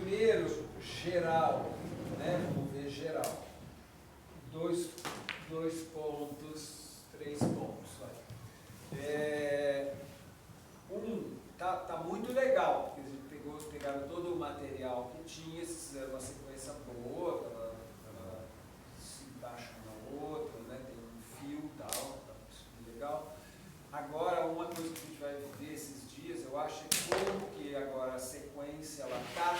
primeiro, geral, né? Vamos ver geral. Dois pontos, 3 pontos. Tá muito legal, porque eles pegaram todo o material que tinha, fizeram uma sequência boa, ela se encaixa uma na outra, né? Tem um fio e tal, tá super legal. Agora, uma coisa que a gente vai ver esses dias, eu acho que como que agora a sequência ela tá,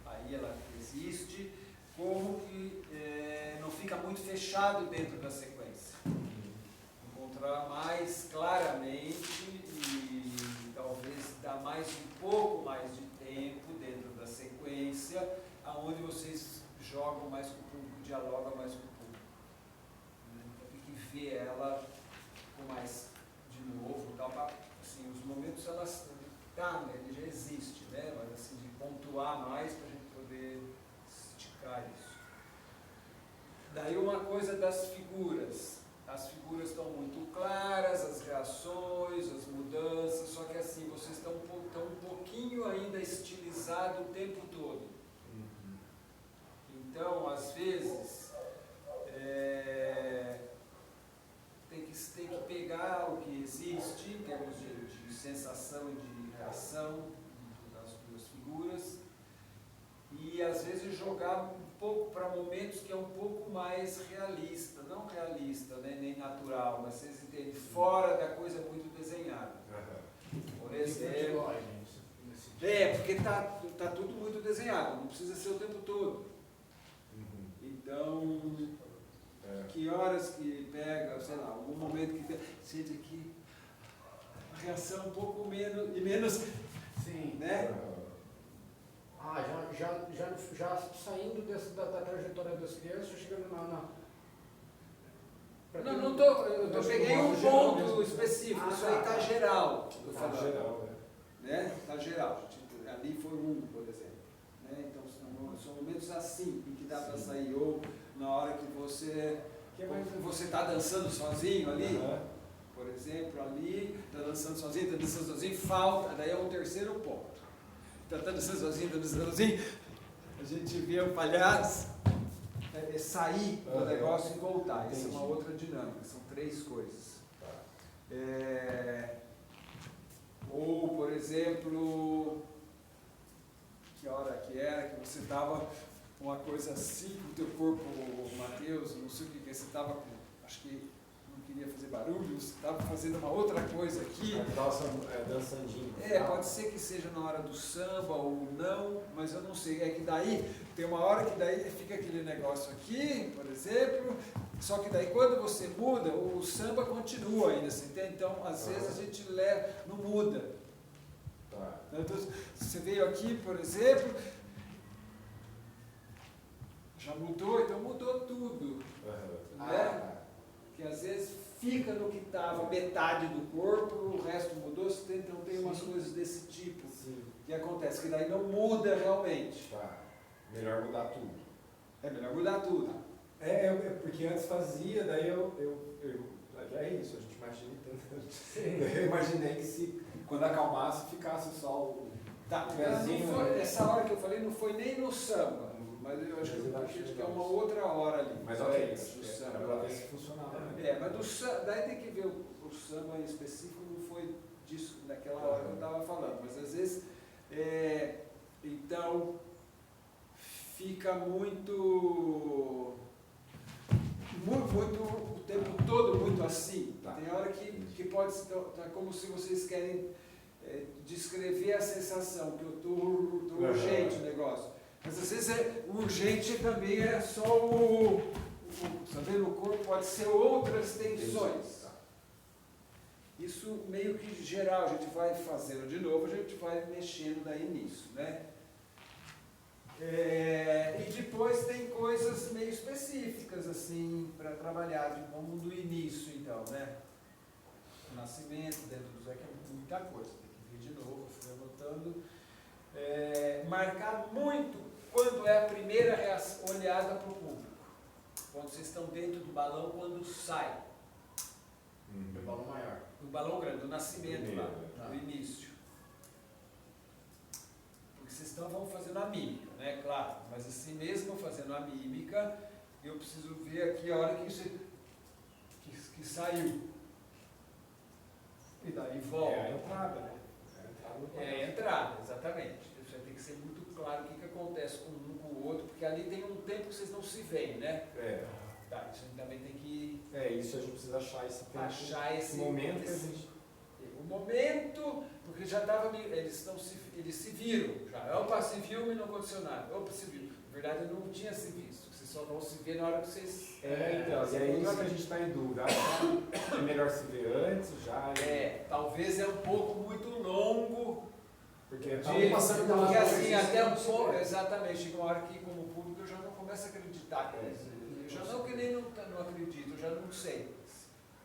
aí ela existe, como que não fica muito fechado dentro da sequência. Encontrar mais claramente e talvez dar mais um pouco mais de tempo dentro da sequência, aonde vocês jogam mais com o público, dialogam mais com o público. Então tem que ver ela com mais de novo, tal, assim, os momentos elas tá, ele já existe, né? Mas assim, de pontuar mais para a gente poder esticar isso. Daí uma coisa das figuras. As figuras estão muito claras, as reações, as mudanças, só que assim, vocês estão um pouquinho ainda estilizado o tempo todo. Então, às vezes, tem que pegar o que existe em termos de sensação e de reação das duas figuras e às vezes jogar um pouco para momentos que é um pouco mais realista, não realista, né, nem natural, mas vocês entendem, fora da coisa muito desenhada. Por exemplo, porque tá tudo muito desenhado, não precisa ser o tempo todo. Então, que horas que pega, sei lá, algum momento que sente aqui a reação um pouco menos, sim, né? Já saindo da trajetória das crianças, chegando eu peguei um ponto específico, isso aí está geral. Está geral, né? Está geral. Ali foi por exemplo. Né? Então, são momentos assim, em que dá para sair, ou na hora que você está dançando sozinho ali, por exemplo, ali, está dançando sozinho, falta, daí é um terceiro ponto. Está dançando sozinho, a gente vê o palhaço sair do negócio e voltar. Isso é uma outra dinâmica, são 3 coisas. Ou, por exemplo, que hora que era que você estava com uma coisa assim com o teu corpo, Matheus, não sei o que você estava com, acho que não queria fazer barulho, você estava fazendo uma outra coisa aqui. Dançandinho. Pode ser que seja na hora do samba ou não, mas eu não sei. É que daí, tem uma hora que daí fica aquele negócio aqui, por exemplo, só que daí quando você muda, o samba continua ainda, você entende? Então, às vezes a gente não muda. Então, você veio aqui, por exemplo, já mudou, então mudou tudo. Né? Que às vezes fica no que estava metade do corpo, o resto mudou, então tem umas coisas desse tipo que acontece, que daí não muda realmente. Melhor mudar tudo. É melhor mudar tudo. Porque antes fazia, daí é isso, a gente imagina tanto. Eu imaginei que se quando acalmasse ficasse só o pezinho. Essa hora que eu falei não foi nem no samba, mas eu acho que é uma outra hora ali. Mas ok, do samba. Para ver se funcionava. Mas do samba, daí tem que ver o samba em específico, não foi disso naquela hora que eu estava falando, mas às vezes, então, fica muito o tempo todo muito assim. Tem hora que pode ser, é como se vocês querem descrever a sensação, que eu estou urgente o negócio. Mas às vezes o urgente também é só saber, o corpo pode ser outras tensões. Isso meio que geral, a gente vai fazendo de novo, a gente vai mexendo daí nisso, né? E depois tem coisas meio específicas, assim, para trabalhar, como do início, então, né? O nascimento, dentro do Zé, que é muita coisa, tem que ver de novo, fui anotando. Marcar muito quando é a primeira olhada para o público. Quando vocês estão dentro do balão, quando sai. Do balão maior. Do balão grande, do nascimento lá, do início. Porque vocês vão fazendo a mímica, né? Claro, mas assim mesmo fazendo a mímica, eu preciso ver aqui a hora que saiu. E daí volta. É a entrada, né? É a entrada, exatamente. Você tem que ser muito claro o que acontece com um com o outro, porque ali tem um tempo que vocês não se veem, né? É. Tá, isso a gente também tem que Isso a gente precisa achar esse tempo. achar esse momento que a gente... O momento, porque já estava, eles se viram já. Opa, se viu e não condicionado. Opa, se viu. Na verdade, eu não tinha se visto. Vocês só vão se ver na hora que vocês... então, e é isso que a gente está em dúvida. É melhor se ver antes, já. Talvez é um pouco muito longo. Porque passando pela porque assim, coisa, até um não se pouco, vê. exatamente, chega uma hora que como público eu já não começo a acreditar. Eu já não que nem não acredito, eu já não sei.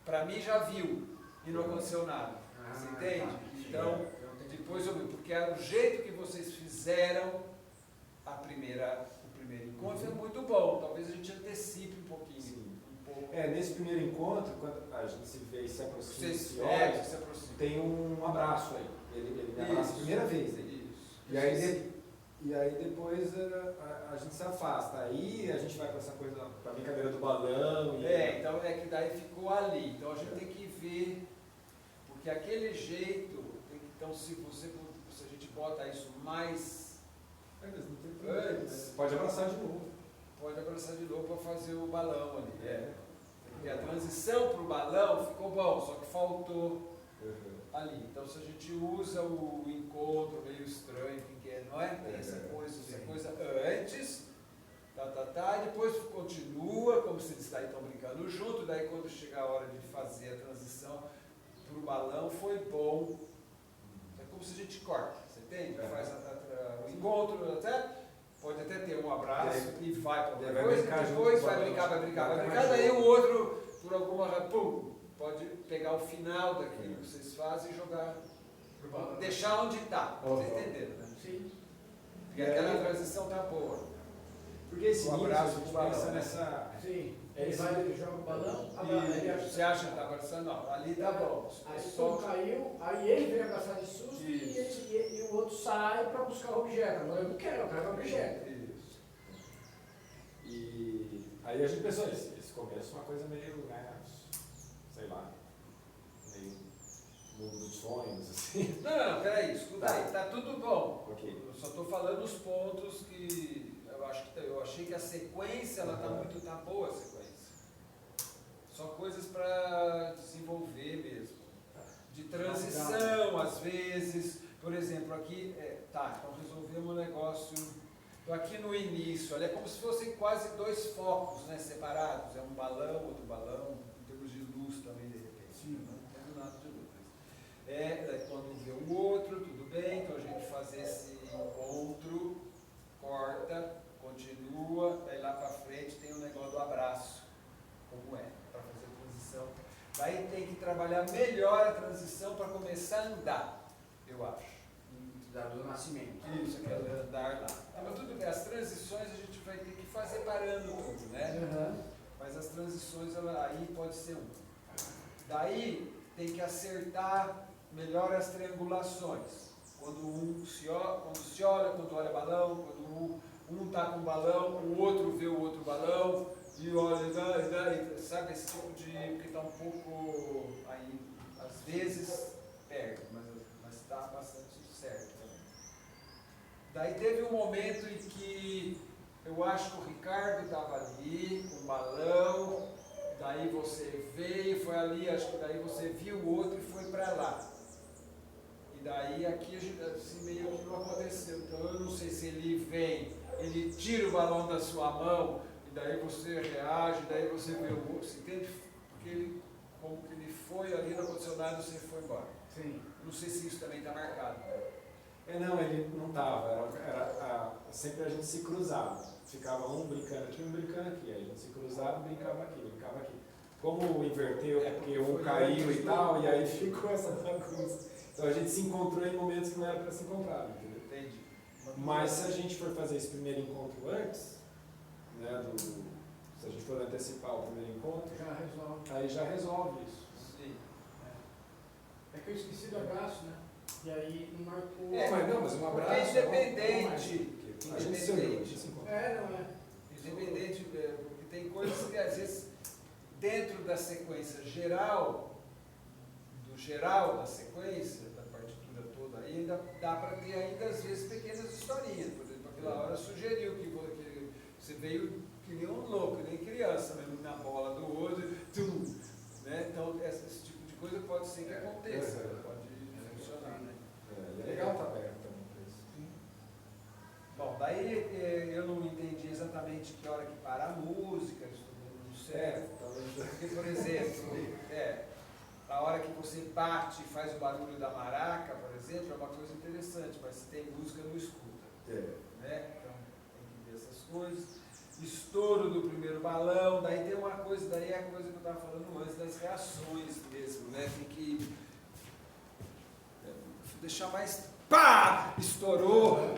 Para mim já viu e não aconteceu nada. Você entende? Então, depois eu vi, porque era o jeito que vocês fizeram o primeiro encontro é muito bom. Talvez a gente antecipe um pouquinho. Sim. Um pouco. Nesse primeiro encontro, quando a gente se vê e se aproxima, Vocês se olha, se aproximam. tem um abraço aí. Ele me abraça a primeira vez. Isso. E aí depois a gente se afasta. Aí a gente vai para essa coisa, para a brincadeira do balão. Então é que daí ficou ali. Então a gente tem que ver, porque aquele jeito, então se a gente bota isso mais Mas não tem problema. antes, Pode abraçar de novo. pode abraçar de novo para fazer o balão ali. Porque a transição para o balão ficou bom, só que faltou ali. Então se a gente usa o encontro meio estranho, que não é? Tem essa coisa antes, e depois continua, como se eles estão brincando junto, daí quando chegar a hora de fazer a transição para o balão, foi bom. É como se a gente corta, você entende? Faz o encontro, pode até ter um abraço e vai para outra coisa, depois vai brincar, daí o outro, por alguma razão, pode pegar o final daquilo que vocês fazem e jogar, deixar onde está, vocês entenderam, né? Sim. Porque aquela transição está boa. Porque esse Um início, abraço a gente pro balão, pensa né? nessa... Sim. Ele Ele joga o balão, Você acha que está abraçando? Não, ali está bom. Aí o caiu, aí ele veio abraçar de susto e o outro sai para buscar o objeto. Agora eu não quero, eu quero o objeto. Isso. E aí a gente pensou, esse começo é uma coisa meio, né, sei lá, meio mundo dos sonhos, assim. Não, peraí, escuta aí, está tudo bom. Ok. Eu só estou falando os pontos que eu achei que a sequência ela tá boa a sequência. Só coisas para desenvolver mesmo. De transição, às vezes, por exemplo, aqui, então resolvemos um negócio. Então aqui no início, olha, é como se fossem quase dois focos, né, separados. É um balão, outro balão, em termos de luz também, de repente. Sim. Não entendo nada de luz. Quando vê o outro, tudo bem, então a gente faz esse encontro, corta, continua, daí lá para frente tem o negócio do abraço, como para fazer a transição. Daí tem que trabalhar melhor a transição para começar a andar, eu acho. Do nascimento. Isso, aquele andar lá. Mas tudo bem, as transições a gente vai ter que fazer parando tudo, né? Mas as transições, aí pode ser um. Daí tem que acertar melhor as triangulações. Quando se olha, quando olha balão, quando um está com balão, o outro vê o outro balão, e olha, sabe, esse tipo de... porque está um pouco, aí, às vezes, perde, mas está bastante certo também. Daí teve um momento em que eu acho que o Ricardo estava ali, com o balão, daí você veio, foi ali, acho que daí você viu o outro e foi para lá. E daí aqui a gente, assim, meio que não aconteceu. Então eu não sei se ele vem, ele tira o balão da sua mão, e daí você reage, daí você vê o outro, você entende? Porque ele, como que ele foi ali, não aconteceu nada, você foi embora. Sim. Não sei se isso também está marcado. Não, ele não estava, sempre a gente se cruzava, ficava um brincando aqui, um brincando aqui, aí a gente se cruzava, brincava aqui. Como inverteu, porque um caiu e tal, e aí ficou essa bagunça. Então a gente se encontrou em momentos que não era para se encontrar, entendeu? Entendi. Mas se a gente for fazer esse primeiro encontro antes, né, se a gente for antecipar o primeiro encontro, aí já resolve isso. Sim. É que eu esqueci do abraço, né? E aí não marcou. Mas um abraço. Porque é independente. A gente se olhou, a gente independente. se encontrou. Não é. Independente, porque tem coisas que às vezes, dentro da sequência geral, do geral da sequência, da partitura toda, ainda dá para ter ainda às vezes pequenas historinhas. Por exemplo, aquela hora sugeriu que você veio que nem um louco, que nem criança, mesmo na bola do outro, tum, né? Então esse tipo de coisa pode ser que aconteça, pode funcionar, né? É legal estar aberto também para isso. Bom, daí eu não entendi exatamente que hora que para a música, isso não serve. Porque, por exemplo, a hora que você bate e faz o barulho da maraca, por exemplo, é uma coisa interessante, mas se tem música não escuta. Né? Então tem que ver essas coisas. Estouro do primeiro balão, daí tem uma coisa, daí é a coisa que eu estava falando antes, das reações mesmo, né? Tem que deixar mais pá! Estourou,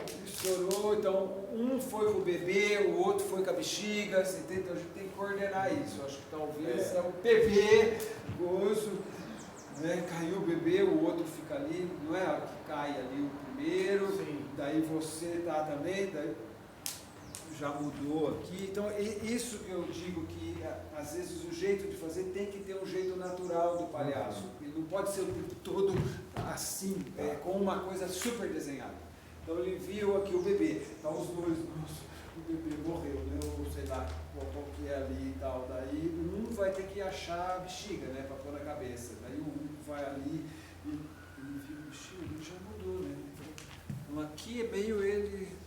então um foi com o bebê, o outro foi com a bexiga, você entende? Então a gente tem que coordenar isso. Eu acho que talvez é o bebê, gozo, né? Caiu o bebê, o outro fica ali, não é? Que cai ali o primeiro, daí você tá também, daí já mudou aqui. Então, isso que eu digo que, às vezes, o jeito de fazer tem que ter um jeito natural do palhaço. Ele não pode ser o tempo todo assim, com uma coisa super desenhada. Então, ele viu aqui o bebê. Então, os dois, o bebê morreu, né? Ou sei lá, qual que é ali e tal. Daí, um vai ter que achar a bexiga, né? Para pôr na cabeça. Daí, um vai ali e ele viu a bexiga, ele já mudou, né? Então, aqui é meio ele...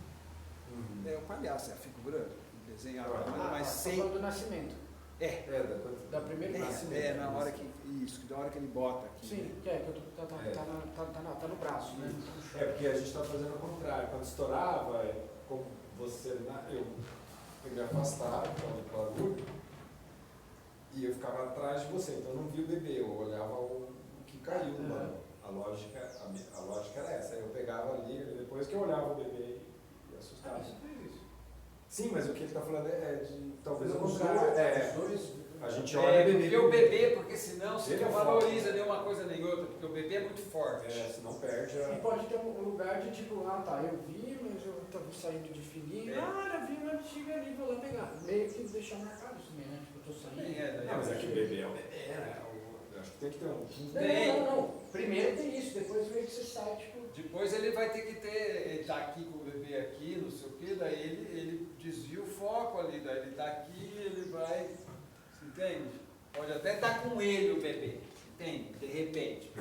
É o palhaço, é a figura desenhada, mas sem... do nascimento. Da primeira nascimento. Na hora que... Isso, da hora que ele bota aqui. Sim, né? que tá no braço, né? Porque a gente está fazendo o contrário. Quando estourava, como você... Eu me afastava do barulho e eu ficava atrás de você. Então eu não via o bebê, eu olhava o que caiu no balão. A lógica era essa. Eu pegava ali, depois que eu olhava o bebê e assustava. Sim, mas o que ele está falando é de talvez o contrário. A gente olha o bebê. Porque o bebê, porque senão você não valoriza nem uma coisa nem outra, porque o bebê é muito forte. Senão perde a... E pode ter um lugar de tipo, eu vi, mas eu estava saindo de fininho, eu vi uma bexiga ali, vou lá pegar. Meio que deixar marcado isso também, né? Tipo, eu tô saindo. Não, mas é que o bebê é o bebê, né? Eu acho que tem que ter um... Não. Primeiro tem isso, depois meio que você sai, tipo... Depois ele vai ter que ter, ele está aqui com o bebê aqui, não sei o quê, daí ele desvia o foco ali, daí ele está aqui, ele vai, você entende? Pode até estar com ele o bebê, entende? De repente.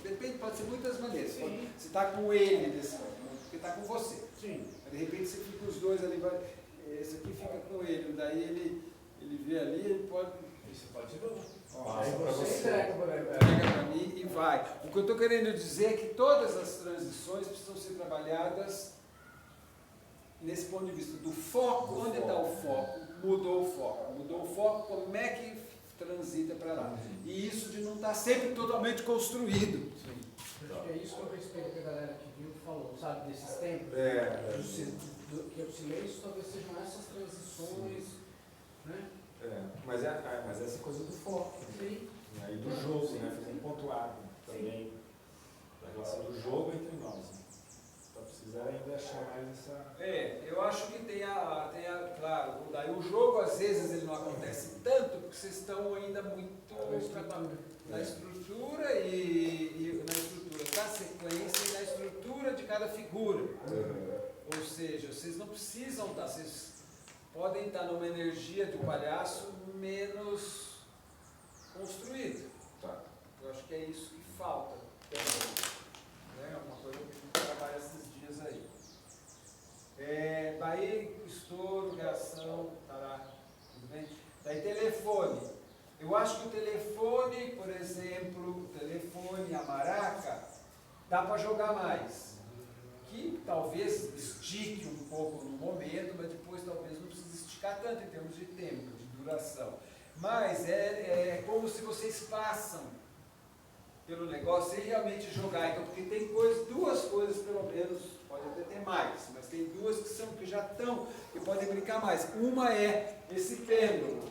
Depende, pode ser muitas maneiras. Você está com ele, porque está com você. Sim. De repente você fica os dois ali, esse aqui fica com ele, daí ele vê ali, ele pode... Isso pode ir. Aí você entrega para mim e vai. O que eu estou querendo dizer é que todas as transições precisam ser trabalhadas nesse ponto de vista do foco. Onde está o foco? Mudou o foco, como é que transita para lá? E isso de não estar sempre totalmente construído. Sim. Acho que é isso que eu respeito que a galera que viu falou, sabe, desses tempos. Que o silêncio talvez sejam essas transições, né? Mas essa coisa do foco. Sim. E do jogo, né? Fazer um pontuado também. Da relação do jogo entre nós. Então precisa ainda achar mais essa... Eu acho que claro, daí o jogo às vezes ele não acontece tanto porque vocês estão ainda muito na estrutura e na estrutura da sequência e na estrutura de cada figura. Ou seja, vocês não precisam estar, vocês podem estar numa energia de um palhaço menos construído. Eu acho que é isso que falta também. É uma coisa que a gente trabalha esses dias aí. Daí, estouro, reação, tudo bem? Daí, telefone. Eu acho que o telefone, por exemplo, a maraca, dá para jogar mais. Que talvez estique um pouco no momento, mas depois talvez não precise esticar tanto em termos de tempo, de duração. Mas é como se vocês passam pelo negócio sem realmente jogar. Então, porque tem duas coisas pelo menos, pode até ter mais, mas tem duas que já estão, que podem brincar mais. Uma é esse pêndulo,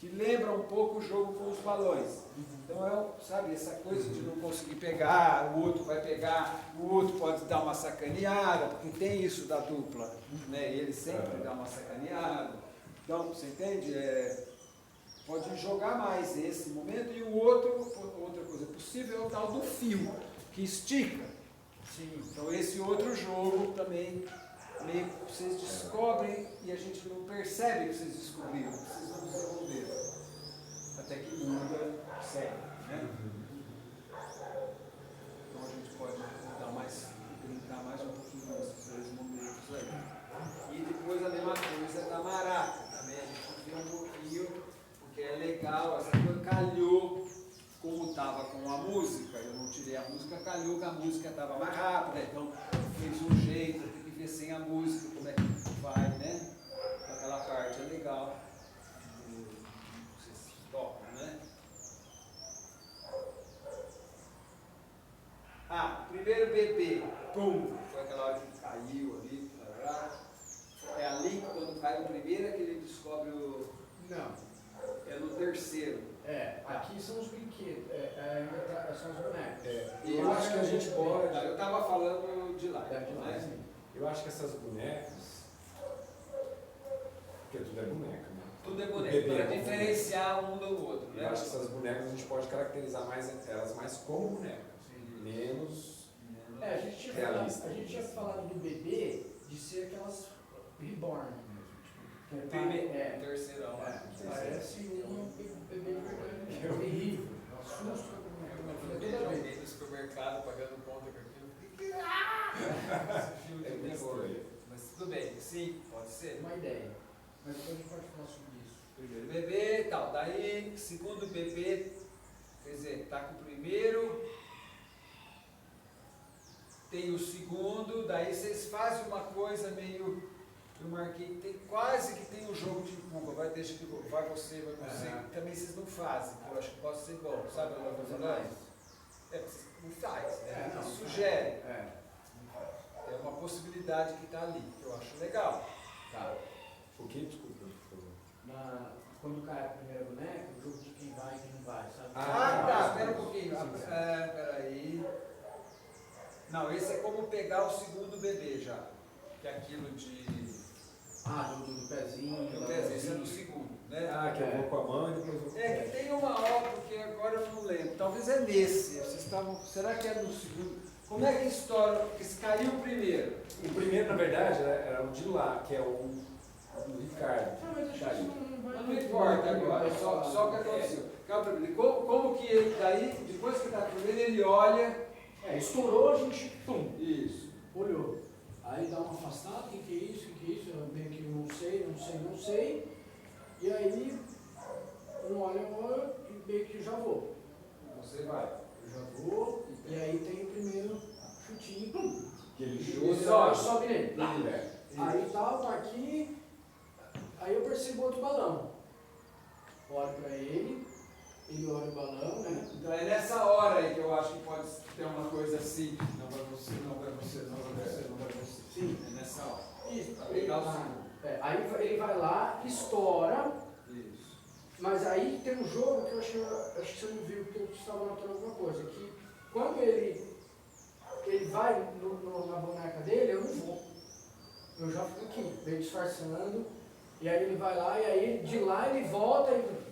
que lembra um pouco o jogo com os balões. Então, sabe, essa coisa de não conseguir pegar, o outro vai pegar, o outro pode dar uma sacaneada, porque tem isso da dupla, né? Ele sempre dá uma sacaneada. Então, você entende? Pode jogar mais esse momento. E outra coisa possível é o tal do fio, que estica. Sim. Então, esse outro jogo também, meio que vocês descobrem e a gente não percebe que vocês descobriram, que vocês vão desenvolver. Até que muda, segue, né? Então a gente pode brincar mais um pouquinho nesses dois momentos aí. E depois a mesma coisa da maraca também, a gente viu um pouquinho, porque é legal, essa coisa calhou, como estava com a música, eu não tirei a música, calhou que a música estava mais rápida, então fez um jeito, tem que ver sem a música, como é que vai, né? Aquela parte é legal. Né? Primeiro bebê, pum, foi aquela hora que caiu ali, é ali quando cai o primeiro é que ele descobre o... Não. É no terceiro. Aqui são os brinquedos, são os bonecos. Eu acho que a gente pode... Eu estava falando de lá. Né? Sim. Eu acho que essas bonecas, porque tudo é boneca, né? Tudo é boneco, para diferenciar um do outro. Eu acho que essas bonecas a gente pode caracterizar elas mais como bonecas, menos a gente tinha falado do bebê de ser aquelas reborn mesmo. Primeiro, terceirão. Parece um bebê verdadeiro. Terrível. Assusta toda vez. No supermercado pagando conta com aquilo. Mas tudo bem, sim, pode ser. Uma ideia. Mas depois a gente pode falar sobre isso. Primeiro bebê e tal. Daí, segundo bebê, quer dizer, tá com o primeiro, tem o segundo, daí vocês fazem uma coisa meio. Eu marquei, quase que tem um jogo de empurra, deixa que vai você. Também vocês não fazem, que eu acho que pode ser bom, sabe o que eu estou falando? Vocês não faz, né? Sugere. É uma possibilidade que está ali, que eu acho legal. Tá. O que? Desculpa, por favor. Quando cai a primeira boneca, o jogo de quem vai e quem não vai, sabe? Tá, espera um pouquinho. Peraí. Não, esse é como pegar o segundo bebê já. Que é aquilo de... do pezinho. Do pezinho, esse é do segundo, né? Que eu vou com a mão e depois vou com a mão. Que tem uma hora, porque agora eu não lembro. Talvez é nesse. Vocês estavam... Será que é no segundo? Como é que estoura? Porque se caiu o primeiro. O primeiro, na verdade, era o de lá, que é o Ricardo. Mas acho que não importa agora, só o que aconteceu. Como que ele daí, depois que está primeiro, ele olha... estourou, a gente, pum, isso, olhou. Aí dá uma afastada, o que é isso, eu meio que não sei. E aí, um olha e meio que já vou. Você vai. Eu já vou, e aí tem o primeiro chutinho, pum. Que ele sobe nele. Aí tal, tá aqui, aí eu percebo outro balão. Olho pra ele olha o balão, né? Então é nessa hora aí que eu acho que pode ter uma coisa assim. Não vai você, não vai você, não vai você, não vai você. Sim. É nessa hora. Isso. Pra pegar o segundo. Aí ele vai lá, estoura. Isso. Mas aí tem um jogo que eu acho que você não viu, porque eu estava notando alguma coisa. Que quando ele vai na boneca dele, eu não vou. Eu já fico aqui, meio disfarçando. E aí ele vai lá, e aí de lá ele volta e...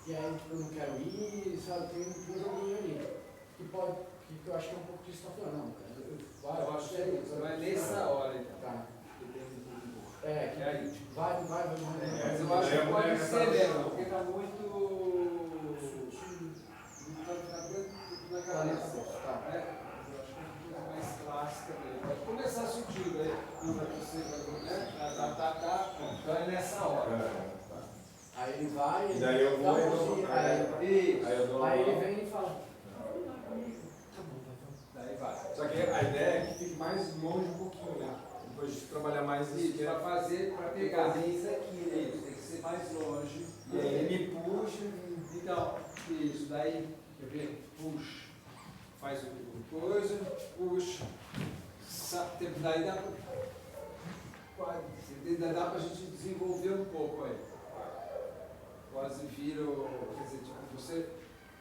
E aí tipo, eu não quero ir, sabe? Tem um joguinho ali. Que eu acho que é um pouco disso que você está falando. Não, eu acho que é isso. Vai nessa hora então. Tá. Que é aí. Vai. Mas eu acho que pode ser mesmo, porque está muito na cabeça. Tá. Eu acho que é uma coisa mais clássica mesmo. Pode começar sutil, né? Não vai você, né? Tá. Então é nessa hora. Aí ele vai, e daí eu vou, aí ele vem e fala, daí vai. Só que a ideia é que fique mais longe um pouquinho, né? Depois de trabalhar mais isso, para pegar isso aqui, né? Tem que ser mais longe. E aí ele me puxa. Então, isso, daí, quer ver? Puxa. Faz o coisa, puxa. Daí dá. quase, ainda dá pra gente desenvolver um pouco aí. Quase vira, quer dizer, tipo, você,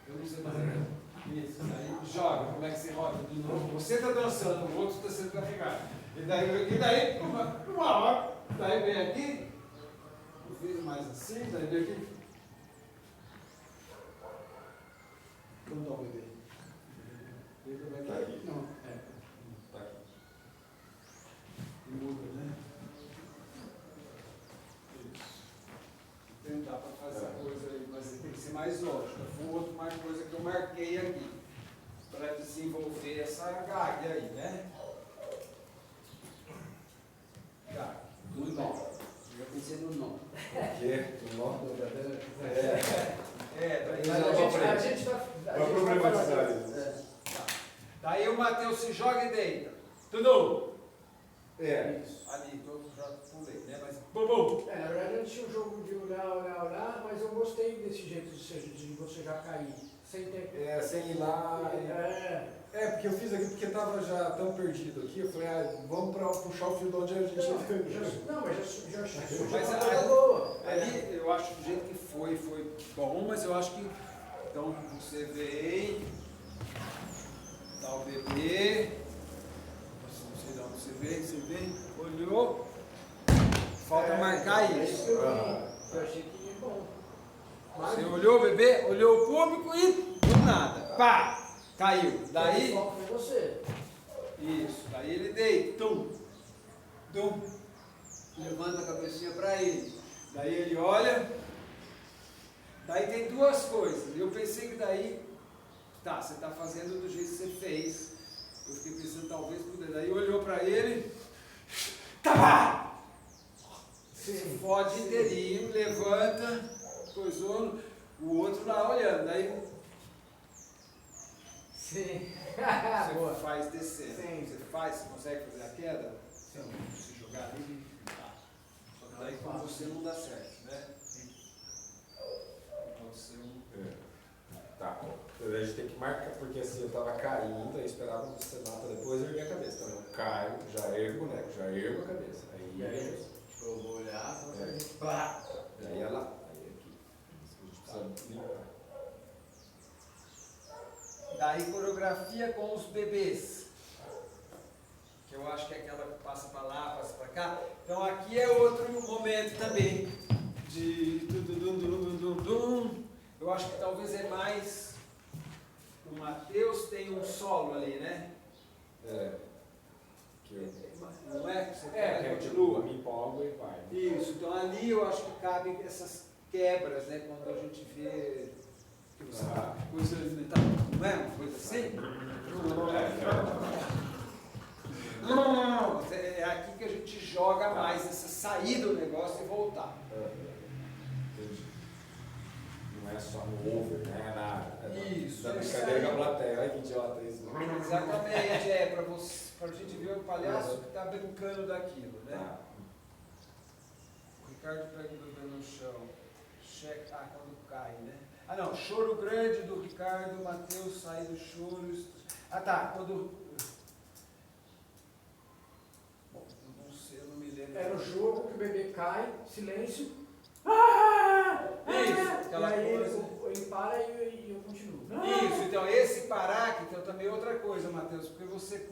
eu não sei fazer isso, aí joga, como é que você roda de novo? Você está dançando, o outro está sendo carregado. E daí uma hora, daí vem aqui, eu fiz mais assim, daí vem aqui. Não dá o bebê. Tá aqui. Não, Tá aqui. e muda, né? Tentar para fazer a coisa aí, mas tem que ser mais lógico. Foi uma coisa que eu marquei aqui, para desenvolver essa gag aí, né? Gag, do nó. Já pensei no nó. O quê? O nó? Daí Mas a gente tá. Vai problematizar isso. Tá. Daí o Matheus se joga e deita. Tudo? É. Isso. Ali, eu já pulei, né? Mas bum. Na verdade, a gente tinha um jogo de olhar, mas eu gostei desse jeito de você já cair. Sem ter. Sem ir lá. Porque eu fiz aqui porque estava já tão perdido aqui. Eu falei, vamos puxar o fio de onde a gente. Não, mas já Mas tá boa. ali, eu acho que do jeito que foi bom, mas eu acho que. Então você vem, dá o bebê, não sei de onde você vem, olhou, falta marcar isso. Eu achei que ia bom. Você olhou o bebê, olhou o público e do nada, pá, caiu. Daí, O foco foi você. isso, daí ele deita, tum, levanta a cabecinha para ele. Daí ele olha, daí tem duas coisas. Eu pensei que daí, tá, você está fazendo do jeito que você fez. Eu fiquei pensando, talvez poder. Daí olhou para ele, tá, Sim. fode inteirinho, levanta, coisou, o outro lá olhando. Daí Sim. você Boa. faz descer. Sim. Você consegue fazer a queda? Sim. Se jogar ali, tá. Só que daí com você não dá certo, né? Pode ser um. Tá. A gente tem que marcar, porque assim, eu tava caindo, aí esperava você mata depois eu erguer a cabeça. Então eu caio, já ergo o boneco, já ergo a cabeça. Aí Eu vou olhar, Pá. aí é lá. Aí é aqui. A gente precisa limpar. Daí coreografia com os bebês. Que eu acho que é aquela que passa para lá, passa para cá. Então aqui é outro momento também de dum. Eu acho que talvez é mais. O Matheus tem um solo ali, né? Que eu, Não é? Você que continua. eu me empolgo e vai. Isso, então ali eu acho que cabe essas quebras, né? Quando a gente vê coisa alimentar, não é uma coisa assim? Não, é aqui que a gente joga mais, essa sair do negócio e voltar. Entendi. Não é só no over, né? Isso, Da é brincadeira isso com a aí. plateia. Olha que idiota isso. Exatamente, para a gente ver o palhaço que está brincando daquilo, né? Tá. O Ricardo pega o bebê no chão. Checa, quando cai, né? Não, choro grande do Ricardo, Matheus sai do choro. Quando. Bom, eu não sei, eu não me lembro. Era o jogo que o bebê cai, silêncio. Isso, aquela e aí coisa. ele para e eu continuo. Isso, então esse parar, que então também é outra coisa, Matheus, porque você.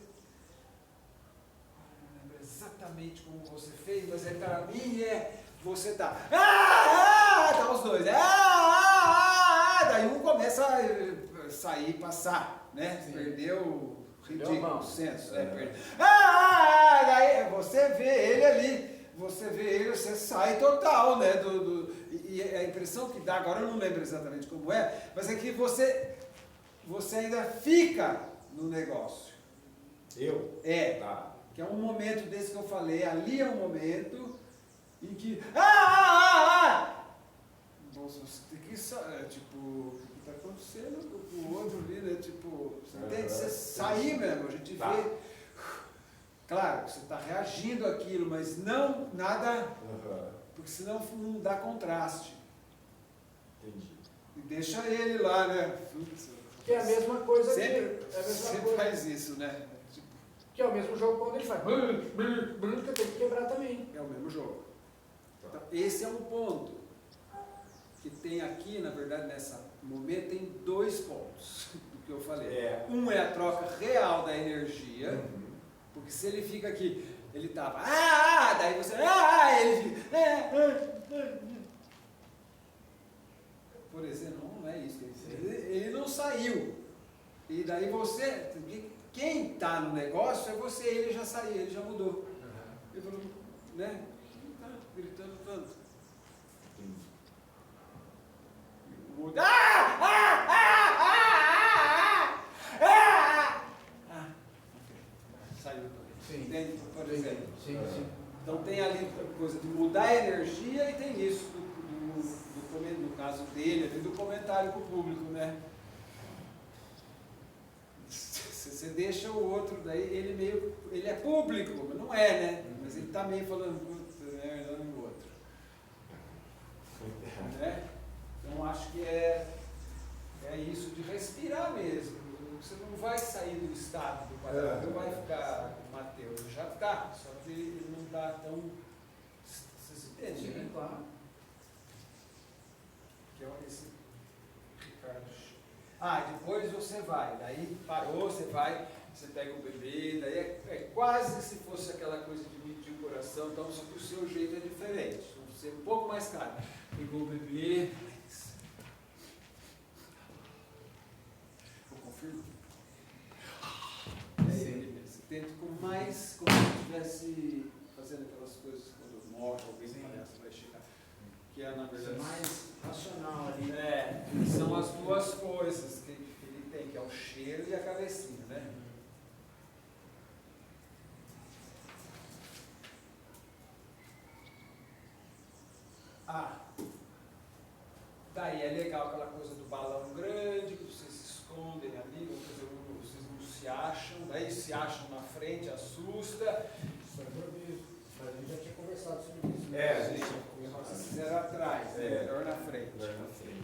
Não lembro exatamente como você fez, mas para mim você tá. Tá os dois. Daí um começa a sair, passar, né? Sim. Perdeu o ridículo, o senso, né? É. Daí você vê ele ali, você sai total, né? E a impressão que dá, agora eu não lembro exatamente como é, mas é que você ainda fica no negócio. Eu? Tá. Que é um momento desse que eu falei, ali é um momento em que. Nossa, você tem que. Tipo, o que está acontecendo com o outro ali, né? Tipo, você entende? Você sair mesmo, a gente vê. Claro, você está reagindo àquilo, mas não nada. Porque senão não dá contraste. Entendi. E deixa ele lá, né? Que é a mesma coisa Sempre, que. É a mesma sempre coisa. faz isso, né? Tipo, Que é o mesmo jogo quando ele faz que eu tenho que quebrar também. É o mesmo jogo. Então, esse é um ponto. Que tem aqui, na verdade, nesse momento, tem 2 pontos do que eu falei. Um é a troca real da energia, porque se ele fica aqui, ele tava, daí você, ele fica, por exemplo, não é isso que ele não saiu. E daí você, quem está no negócio é você, ele já saiu, ele já mudou. Ele falou, né? Tá gritando tanto. Muda. Saiu também. Entende? Por exemplo. Sim. Então tem ali a coisa de mudar a energia e tem isso no caso dele, ali, do comentário para o público, né? Você deixa o outro, daí ele é público, mas não é, né? Mas ele está meio falando, melhor no outro. Né? Então acho que é isso de respirar mesmo. Você não vai sair do estado do quadrado, não vai ficar com o Mateus, já está, só que ele não está tão. Você se entende, né? Claro. Que é esse Ricardo. Depois você vai, daí parou, você vai, você pega o bebê, daí é quase se fosse aquela coisa de medir o coração, então só que o seu jeito é diferente, você é um pouco mais caro. Pegou o bebê, vou confirmar. Você tenta com mais, como se estivesse fazendo aquelas coisas quando morre alguém, parece, vai chegar. Que é, na verdade, mais racional ali. São as 2 coisas que ele tem, que é o cheiro e a cabecinha, né? Daí é legal aquela coisa do balão grande, que vocês se escondem ali, vocês não se acham, daí se acham na frente, assusta. Isso é improviso. Mas a gente já tinha conversado sobre isso. Se fizeram atrás, melhor na frente.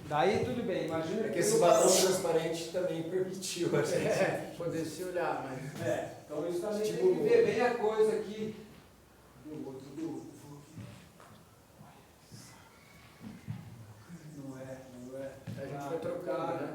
Daí tudo bem, imagina que esse balão transparente também permitiu a gente poder se olhar, mas. Então isso também tem que ver bem a coisa aqui do outro grupo. Não é. A gente foi trocando, né?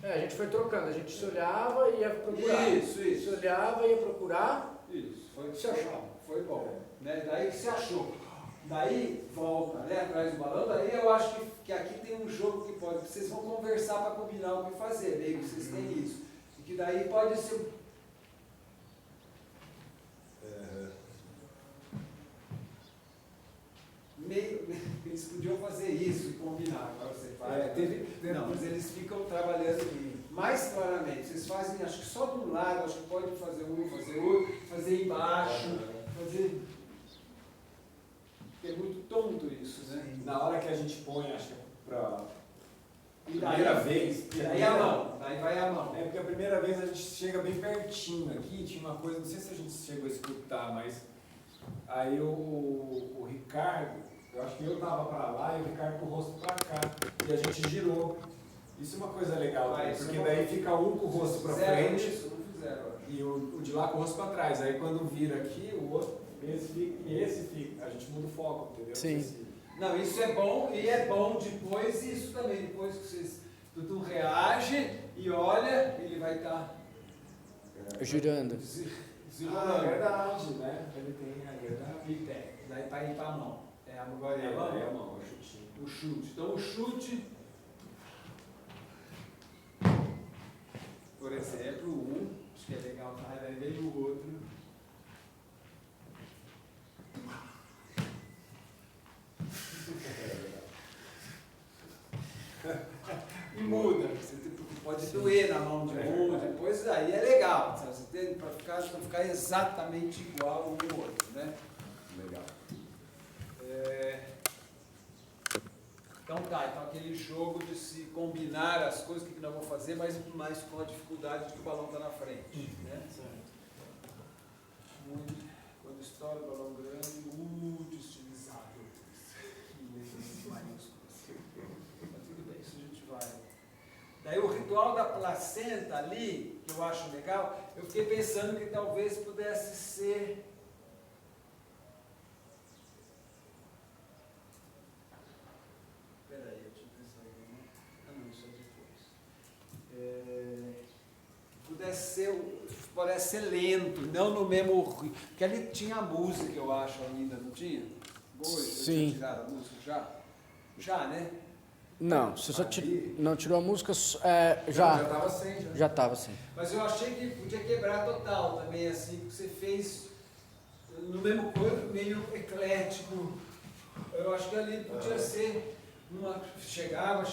A gente foi trocando, a gente se olhava e ia procurar. Isso. Se olhava e ia procurar. Isso, Se achava. Foi bom. Né? Daí que se achou. Daí volta, né, atrás do balão, daí eu acho que aqui tem um jogo que pode, vocês vão conversar para combinar o que fazer, meio que vocês têm isso. E que daí pode ser. Eles podiam fazer isso e combinar, agora você faz. Não, mas eles ficam trabalhando mais claramente. Vocês fazem, acho que só de um lado, acho que pode fazer um, fazer outro, fazer embaixo, fazer. É muito tonto isso, né? Na hora que a gente põe, acho que para primeira vez, daí a mão, daí vai a mão. Porque a primeira vez a gente chega bem pertinho aqui, tinha uma coisa, não sei se a gente chegou a escutar, mas aí o Ricardo, eu acho que eu tava para lá e o Ricardo com o rosto para cá, e a gente girou. Isso é uma coisa legal, porque daí fica um com o rosto para frente isso, não fizeram, e o de lá com o rosto para trás. Aí quando vira aqui, o outro, esse fica e esse fica. A gente muda o foco, entendeu? Sim. Não, isso é bom, e é bom depois isso também, depois que vocês tudo reage e olha, ele vai estar girando. É verdade, né? Ele tem a verdade. Daí está aí para a mão. Agora é a mão, o chutinho. o chute. Então o chute, por exemplo, acho que é legal, tá? Daí vem o outro. E muda. Você pode doer na mão de um, depois aí é legal. Sabe? Você tem para ficar exatamente igual um ao outro, né? Legal. Então então aquele jogo de se combinar as coisas, o que nós vamos fazer, mas com a dificuldade de que o balão está na frente. Né? Quando estoura o balão grande, muito estilizado. Maiúsculas. Mas tudo bem, isso a gente vai. Daí o ritual da placenta ali, que eu acho legal, eu fiquei pensando que talvez pudesse ser... Peraí, deixa eu pensar aqui. Ah não, isso é depois. Parece ser lento, não no mesmo... Porque ali tinha a música, eu acho, ainda, não tinha? Hoje, Sim. eu tinha tirado a música já? Já, né? Não, você só não tirou a música, Já estava sem, já. já estava assim. Mas eu achei que podia quebrar total também, assim, que você fez no mesmo corpo, meio eclético. Eu acho que ali podia ser uma... Chegava.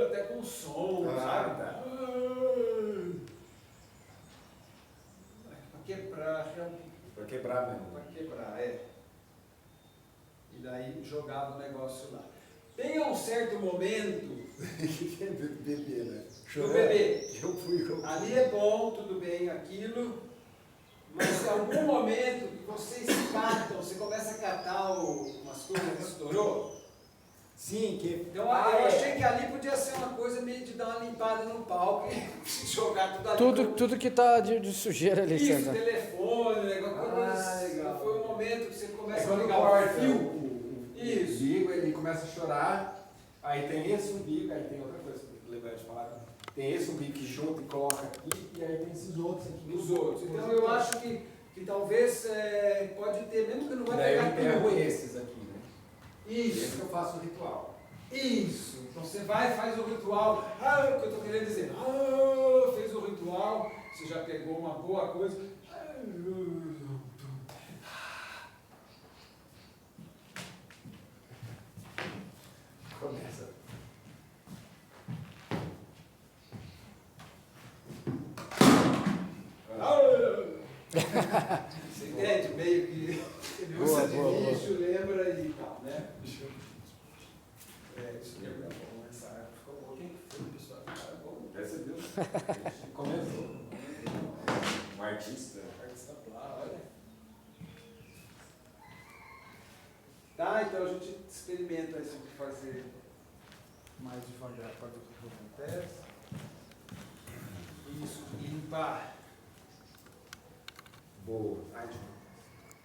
Até com som, sabe? Tá. Pra quebrar, Pra quebrar mesmo. pra quebrar, é. E daí jogava o negócio lá. Tem um certo momento Bebê, né? do bebê. Eu Ali é bom, tudo bem, aquilo, mas em algum momento que vocês catam, você começa a catar umas coisas que estourou. Sim, que... Então eu achei que ali podia ser uma coisa meio de dar uma limpada no palco e jogar tudo ali. Tudo que tá de sujeira ali, Isso, César. telefone, negócio, legal. foi um momento que você começa a quando ligar o corta fio. o Isso. umbigo, ele começa a chorar, aí tem esse umbigo, aí tem outra coisa que eu lembrei de falar, tem esse umbigo que junta e coloca aqui, e aí tem esses outros aqui. Nos outros. Então eu acho que talvez pode ter, mesmo que não vai Daí eu pegar enterro tudo. esses aqui, né? Esse que eu faço o ritual. Isso. Então você vai e faz o ritual. O que eu estou querendo dizer? Fez o ritual, você já pegou uma boa coisa. Começa. Você entende? Meio que ele usa de bicho, lembra e tal, né? Isso lembra bom, essa árvore ficou boa. Quem foi, pessoal? Cara, bom. Percebeu? Começou. Um artista. Artista lá, olha. Tá, então a gente experimenta isso de fazer mais devagar para ver o que acontece. Isso, limpar. Boa. Ai,